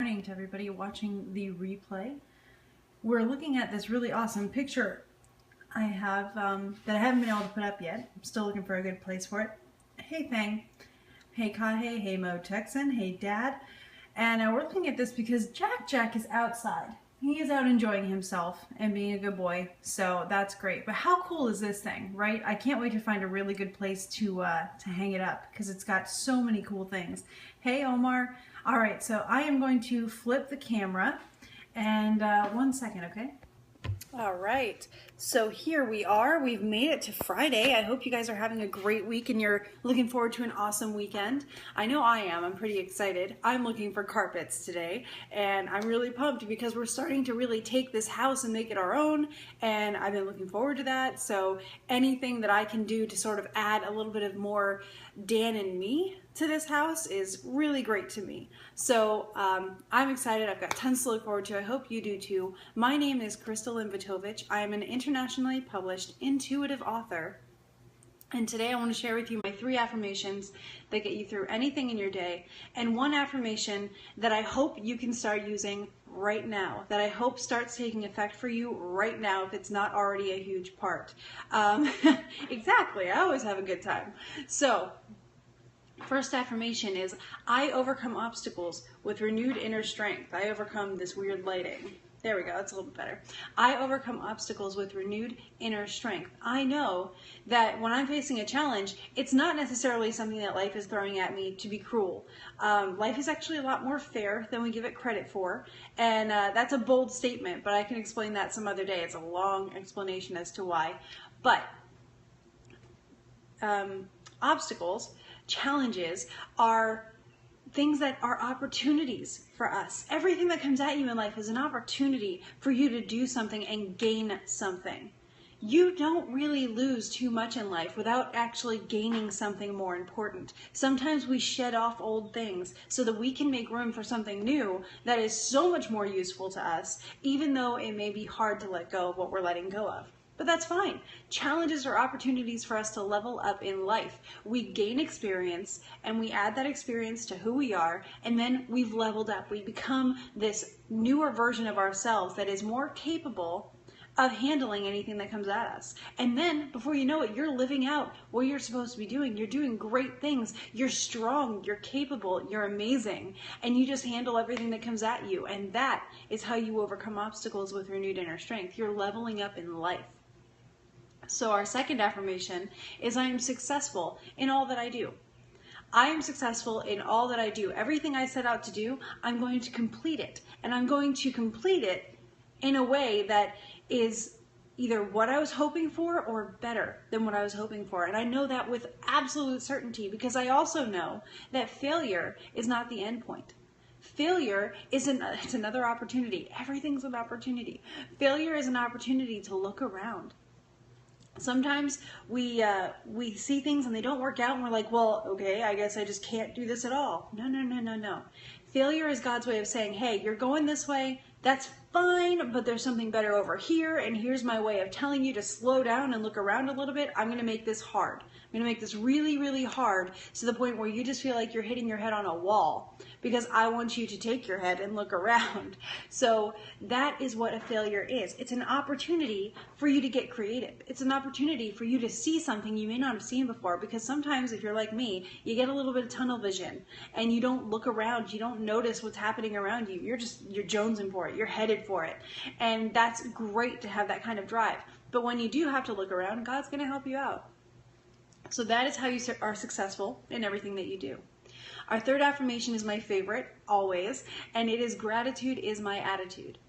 Morning to everybody watching the replay. We're looking at this really awesome picture I have that I haven't been able to put up yet. I'm still looking for a good place for it. Hey Fang, hey Kahe, hey Mo Texan, hey Dad. And we're looking at this because Jack is outside. He is out enjoying himself and being a good boy, so that's great. But how cool is this thing, right? I can't wait to find a really good place to hang it up because it's got so many cool things. Hey Omar. All right, so I am going to flip the camera and 1 second, okay? All right, so here we are. We've made it to Friday. I hope you guys are having a great week and you're looking forward to an awesome weekend. I know I am. I'm pretty excited. I'm looking for carpets today, and I'm really pumped because we're starting to really take this house and make it our own, and I've been looking forward to that. So anything that I can do to sort of add a little bit of more Dan and me to this house is really great to me. So I'm excited. I've got tons to look forward to. I hope you do too. My name is Crystal Invitovich. I am an internationally published intuitive author. And today I want to share with you my 3 affirmations that get you through anything in your day, and 1 affirmation that I hope you can start using right now, that I hope starts taking effect for you right now if it's not already a huge part. Exactly, I always have a good time. So, first affirmation is, I overcome obstacles with renewed inner strength. I overcome this weird lighting. There we go, that's a little bit better. I overcome obstacles with renewed inner strength. I know that when I'm facing a challenge, it's not necessarily something that life is throwing at me to be cruel. Life is actually a lot more fair than we give it credit for, and that's a bold statement, but I can explain that some other day. It's a long explanation as to why. But obstacles, challenges, are things that are opportunities for us. Everything that comes at you in life is an opportunity for you to do something and gain something. You don't really lose too much in life without actually gaining something more important. Sometimes we shed off old things so that we can make room for something new that is so much more useful to us, even though it may be hard to let go of what we're letting go of. But that's fine. Challenges are opportunities for us to level up in life. We gain experience and we add that experience to who we are, and then we've leveled up. We become this newer version of ourselves that is more capable of handling anything that comes at us. And then before you know it, you're living out what you're supposed to be doing. You're doing great things. You're strong, you're capable, you're amazing, and you just handle everything that comes at you. And that is how you overcome obstacles with renewed inner strength. You're leveling up in life. So our second affirmation is, I am successful in all that I do. I am successful in all that I do. Everything I set out to do, I'm going to complete it. And I'm going to complete it in a way that is either what I was hoping for or better than what I was hoping for. And I know that with absolute certainty because I also know that failure is not the end point. Failure it's another opportunity. Everything's an opportunity. Failure is an opportunity to look around. Sometimes we see things and they don't work out and we're like, well, okay, I guess I just can't do this at all. No. Failure is God's way of saying, hey, you're going this way, that's fine, but there's something better over here, and here's my way of telling you to slow down and look around a little bit. I'm going to make this hard. I'm going to make this really, really hard to the point where you just feel like you're hitting your head on a wall because I want you to take your head and look around. So that is what a failure is. It's an opportunity for you to get creative. It's an opportunity for you to see something you may not have seen before, because sometimes if you're like me, you get a little bit of tunnel vision and you don't look around. You don't notice what's happening around you. You're jonesing for it. You're headed for it. And that's great to have that kind of drive. But when you do have to look around, God's going to help you out. So that is how you are successful in everything that you do. Our third affirmation is my favorite, always, and it is, gratitude is my attitude.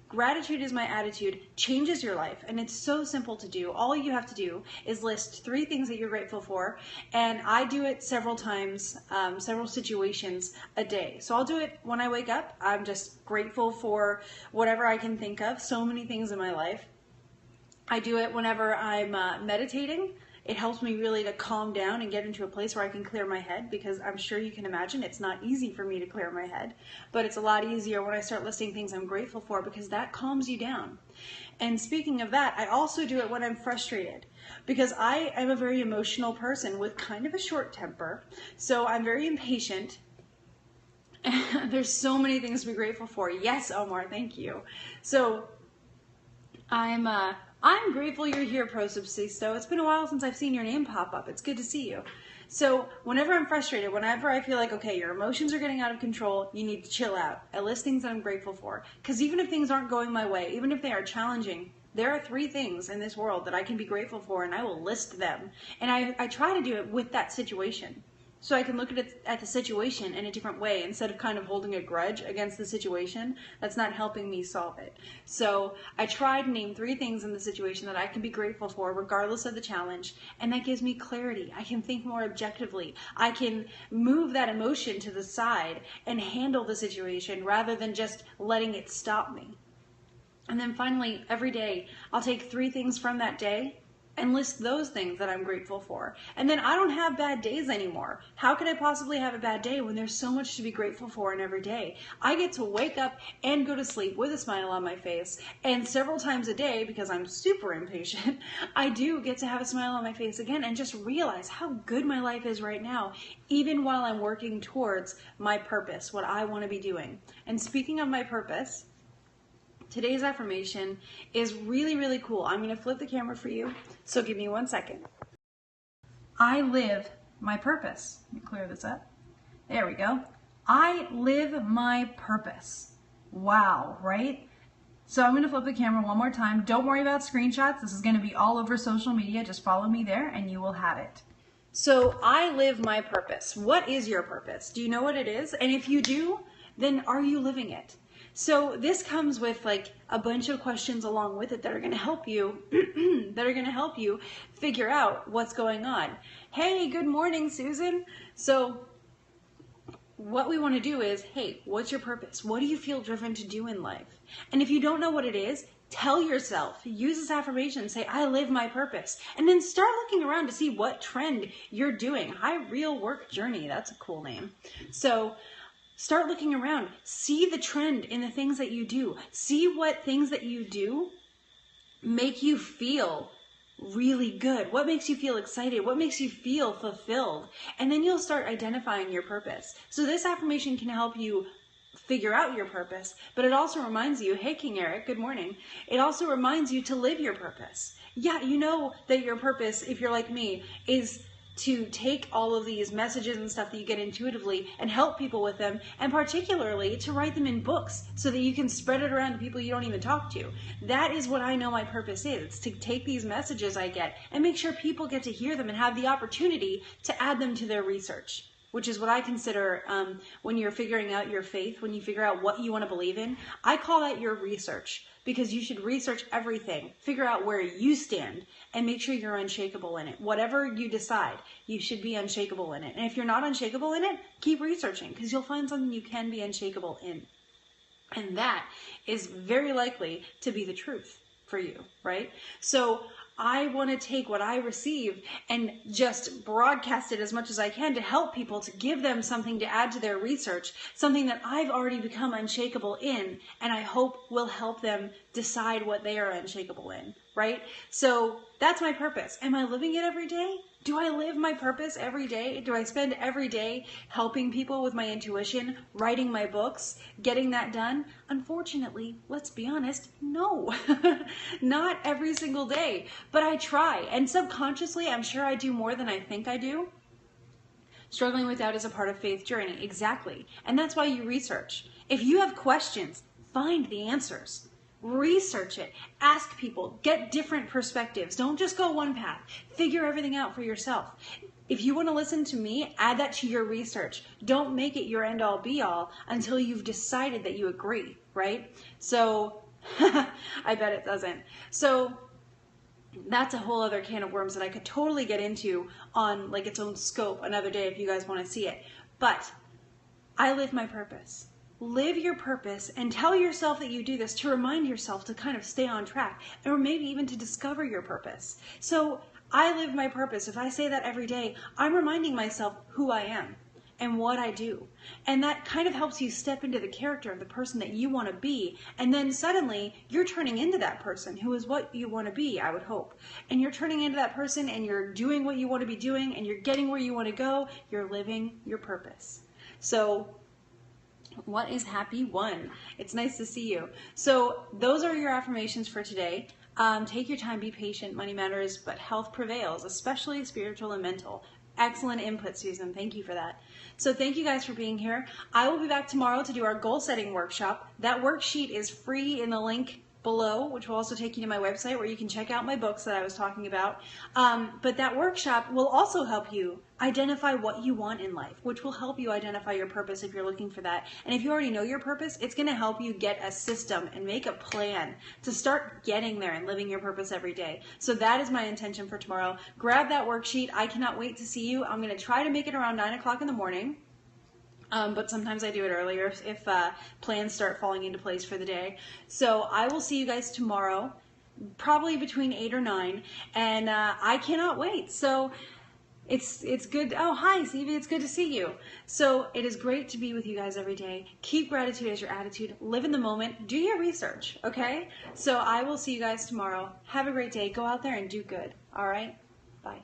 Gratitude is my attitude changes your life, and it's so simple to do. All you have to do is list 3 things that you're grateful for, and I do it several times, several situations a day. So I'll do it when I wake up. I'm just grateful for whatever I can think of, so many things in my life. I do it whenever I'm meditating. It helps me really to calm down and get into a place where I can clear my head, because I'm sure you can imagine it's not easy for me to clear my head, but it's a lot easier when I start listing things I'm grateful for, because that calms you down. And speaking of that, I also do it when I'm frustrated, because I am a very emotional person with kind of a short temper, so I'm very impatient. There's so many things to be grateful for. Yes, Omar, thank you. So I'm grateful you're here, Pro Subsisto. It's been a while since I've seen your name pop up. It's good to see you. So whenever I'm frustrated, whenever I feel like, okay, your emotions are getting out of control, you need to chill out. I list things that I'm grateful for. Because even if things aren't going my way, even if they are challenging, there are 3 things in this world that I can be grateful for, and I will list them. And I try to do it with that situation. So I can look at the situation in a different way instead of kind of holding a grudge against the situation that's not helping me solve it. So I try to name 3 things in the situation that I can be grateful for regardless of the challenge, and that gives me clarity. I can think more objectively. I can move that emotion to the side and handle the situation rather than just letting it stop me. And then finally, every day, I'll take 3 things from that day and list those things that I'm grateful for. And then I don't have bad days anymore. How could I possibly have a bad day when there's so much to be grateful for in every day? I get to wake up and go to sleep with a smile on my face. And several times a day, because I'm super impatient, I do get to have a smile on my face again and just realize how good my life is right now, even while I'm working towards my purpose, what I want to be doing. And speaking of my purpose, today's affirmation is really, really cool. I'm going to flip the camera for you, so give me 1 second. I live my purpose. Let me clear this up. There we go. I live my purpose. Wow, right? So I'm going to flip the camera one more time. Don't worry about screenshots. This is going to be all over social media. Just follow me there and you will have it. So I live my purpose. What is your purpose? Do you know what it is? And if you do, then are you living it? So this comes with like a bunch of questions along with it that are going to help you figure out what's going on. Hey, good morning, Susan. So what we want to do is, hey, what's your purpose? What do you feel driven to do in life? And if you don't know what it is, tell yourself, use this affirmation, say, I live my purpose. And then start looking around to see what trend you're doing. High Real Work Journey, that's a cool name. So start looking around, see the trend in the things that you do. See what things that you do make you feel really good. What makes you feel excited? What makes you feel fulfilled? And then you'll start identifying your purpose. So this affirmation can help you figure out your purpose, but it also reminds you, hey, King Eric, good morning. It also reminds you to live your purpose. Yeah, you know that your purpose, if you're like me, is to take all of these messages and stuff that you get intuitively and help people with them, and particularly to write them in books so that you can spread it around to people you don't even talk to. That is what I know my purpose is. It's to take these messages I get and make sure people get to hear them and have the opportunity to add them to their research, which is what I consider when you're figuring out your faith, when you figure out what you want to believe in. I call that your research, because you should research everything, figure out where you stand, and make sure you're unshakable in it. Whatever you decide, you should be unshakable in it. And if you're not unshakable in it, keep researching, because you'll find something you can be unshakable in. And that is very likely to be the truth for you, right? So I want to take what I receive and just broadcast it as much as I can to help people, to give them something to add to their research, something that I've already become unshakable in, and I hope will help them decide what they are unshakable in, right? So that's my purpose. Am I living it every day? Do I live my purpose every day? Do I spend every day helping people with my intuition, writing my books, getting that done? Unfortunately, let's be honest, no. Not every single day, but I try. And subconsciously, I'm sure I do more than I think I do. Struggling with doubt is a part of faith journey, exactly. And that's why you research. If you have questions, find the answers. Research it, ask people, get different perspectives. Don't just go one path. Figure everything out for yourself. If you want to listen to me, add that to your research. Don't make it your end all be all until you've decided that you agree, right? So I bet it doesn't. So that's a whole other can of worms that I could totally get into on like its own scope another day if you guys want to see it. But I live my purpose. Live your purpose and tell yourself that you do this to remind yourself to kind of stay on track, or maybe even to discover your purpose. So I live my purpose. If I say that every day, I'm reminding myself who I am and what I do. And that kind of helps you step into the character of the person that you want to be. And then suddenly you're turning into that person who is what you want to be, I would hope. And you're turning into that person and you're doing what you want to be doing and you're getting where you want to go. You're living your purpose. So What is happy one? It's nice to see you. So those are your affirmations for today. Take your time, be patient, money matters, but health prevails, especially spiritual and mental. Excellent input, Susan. Thank you for that. So thank you guys for being here. I will be back tomorrow to do our goal setting workshop. That worksheet is free in the link below, which will also take you to my website where you can check out my books that I was talking about. But that workshop will also help you identify what you want in life, which will help you identify your purpose if you're looking for that. And if you already know your purpose, it's going to help you get a system and make a plan to start getting there and living your purpose every day. So that is my intention for tomorrow. Grab that worksheet. I cannot wait to see you. I'm going to try to make it around 9 o'clock in the morning. But sometimes I do it earlier if plans start falling into place for the day. So I will see you guys tomorrow, probably between 8 or 9, and I cannot wait. So it's good. Oh, hi, Stevie. It's good to see you. So it is great to be with you guys every day. Keep gratitude as your attitude. Live in the moment. Do your research, okay? So I will see you guys tomorrow. Have a great day. Go out there and do good. All right? Bye.